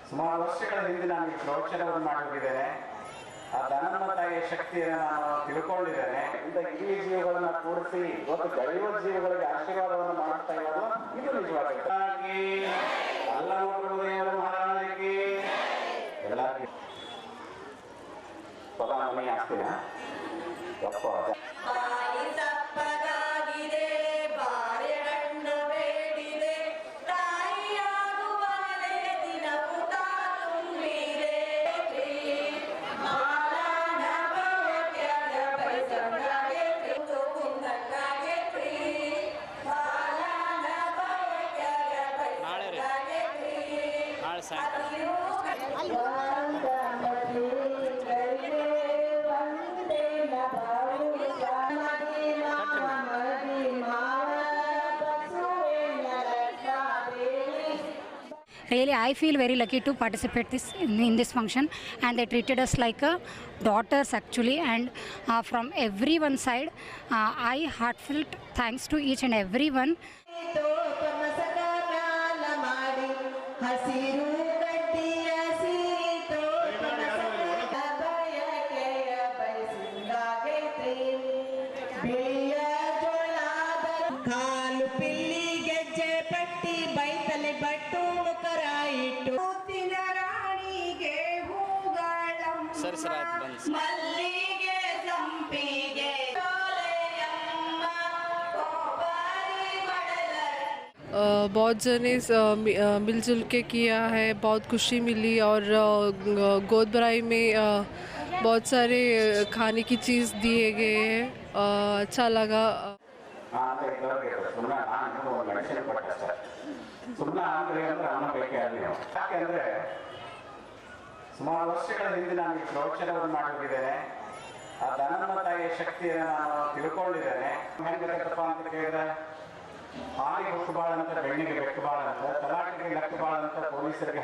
ಸುಮಾರು ವರ್ಷಗಳ ಹಿಂದೆ ನಾನು ಈ ಪ್ರವಚನವನ್ನು ಮಾಡಿದ್ದೇನೆ. ಆ ಧನಮ್ಮ ತಾಯಿಯ ಶಕ್ತಿಯನ್ನು ನಾನು ತಿಳ್ಕೊಂಡಿದ್ದೇನೆ. ಈ ಜೀವಗಳನ್ನ ಕೂಡಿಸಿ ಇವತ್ತು ದೈವ ಜೀವಗಳಿಗೆ ಆಶೀರ್ವಾದವನ್ನು ಮಾಡ್ತಾ ಇರೋದು ಇದು ನಿಜವಾಗಿ ಅಲ್ಲ ಮಹಾರಾಜರಿಗೆ ಎಲ್ಲ ಮನೆ ಆಗ್ತೀನ ಯಪ್ಪ Really, I feel very lucky to participate in this function, and they treated us like daughters actually. And from everyone's side, I heartfelt thanks to each and everyone. बहुत जने मिलजुल के किया है, बहुत खुशी मिली और गोद भराई में बहुत सारे खाने की चीज़ दिए गए हैं, अच्छा लगा। ಸುಮಾರು ವರ್ಷಗಳ ಹಿಂದೆ ನಾನು ಈ ಪ್ರವಚನವನ್ನು ಮಾಡಿದ್ದೇನೆ. ಆ ಧನಮ್ಮ ತಾಯಿಯ ಶಕ್ತಿಯನ್ನು ನಾನು ತಿಳ್ಕೊಂಡಿದ್ದೇನೆ. ಹೆಂಗಿರತ್ತಪ್ಪ ಅಂತ ಕೇಳಿದ್ರೆ ಹಾಲಿಗೆ ಹುಟ್ಟುಬಾಳ ಅಂತ, ಬೆಣ್ಣಿಗೆ ಬೆಕ್ಕುಬಾಳ ಅಂತ, ತಲಾಟಿಗೆ ಲಕ್ಕುಬಾಳ ಅಂತ ಪೊಲೀಸರಿಗೆ